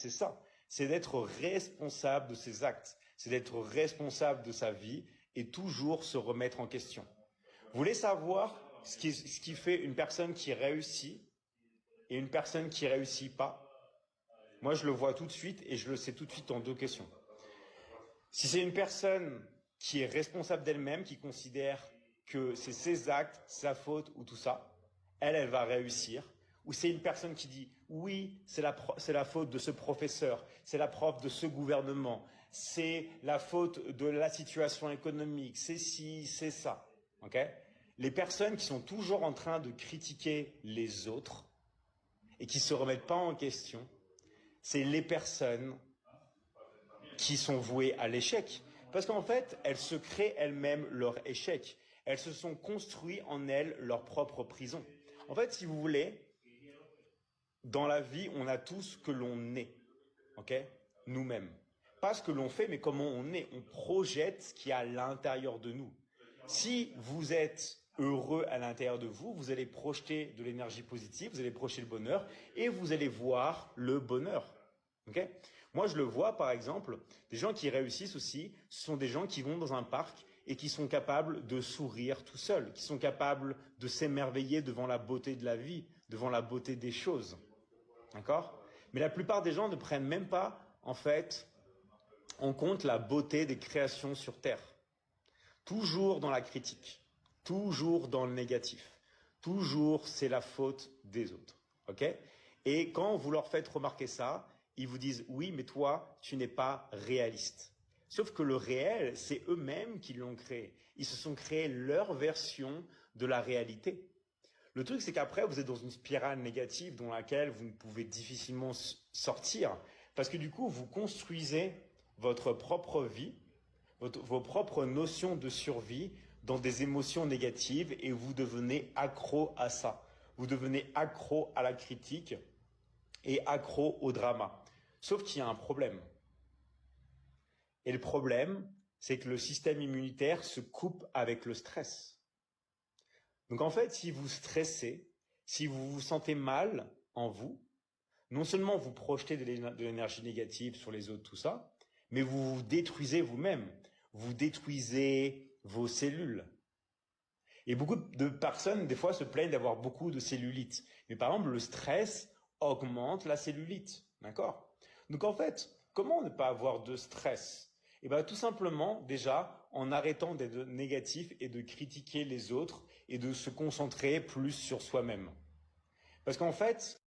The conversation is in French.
C'est ça, c'est d'être responsable de ses actes, c'est d'être responsable de sa vie et toujours se remettre en question. Vous voulez savoir ce qui fait une personne qui réussit et une personne qui réussit pas? Moi, je le vois tout de suite et je le sais tout de suite en deux questions. Si c'est une personne qui est responsable d'elle-même, qui considère que c'est ses actes, sa faute ou tout ça, elle va réussir. Ou c'est une personne qui dit oui, c'est la faute de ce professeur, c'est la prof de ce gouvernement, c'est la faute de la situation économique, c'est ci, c'est ça. Ok? Les personnes qui sont toujours en train de critiquer les autres et qui se remettent pas en question, c'est les personnes qui sont vouées à l'échec. Parce qu'en fait, elles se créent elles-mêmes leur échec. Elles se sont construites en elles leur propre prison. En fait, si vous voulez, dans la vie, on a tout ce que l'on est, ok? Nous-mêmes. Pas ce que l'on fait, mais comment on est. On projette ce qui est à l'intérieur de nous. Si vous êtes heureux à l'intérieur de vous, vous allez projeter de l'énergie positive, vous allez projeter le bonheur et vous allez voir le bonheur. Okay? Moi, je le vois, par exemple, des gens qui réussissent aussi, ce sont des gens qui vont dans un parc et qui sont capables de sourire tout seuls, qui sont capables de s'émerveiller devant la beauté de la vie, devant la beauté des choses. D'accord? Mais la plupart des gens ne prennent même pas, en fait, en compte la beauté des créations sur Terre. Toujours dans la critique, toujours dans le négatif, toujours c'est la faute des autres. Ok? Et quand vous leur faites remarquer ça, ils vous disent oui, mais toi, tu n'es pas réaliste. Sauf que le réel, c'est eux-mêmes qui l'ont créé. Ils se sont créés leur version de la réalité. Le truc, c'est qu'après, vous êtes dans une spirale négative dans laquelle vous ne pouvez difficilement sortir parce que du coup, vous construisez votre propre vie, vos propres notions de survie dans des émotions négatives et vous devenez accro à ça. Vous devenez accro à la critique et accro au drama. Sauf qu'il y a un problème. Et le problème, c'est que le système immunitaire se coupe avec le stress. Donc en fait, si vous stressez, si vous vous sentez mal en vous, non seulement vous projetez de l'énergie négative sur les autres, tout ça, mais vous vous détruisez vous-même. Vous détruisez vos cellules. Et beaucoup de personnes, des fois, se plaignent d'avoir beaucoup de cellulite. Mais par exemple, le stress augmente la cellulite. D'accord? Donc en fait, comment ne pas avoir de stress? Eh bien, tout simplement, déjà, en arrêtant d'être négatif et de critiquer les autres et de se concentrer plus sur soi-même. Parce qu'en fait,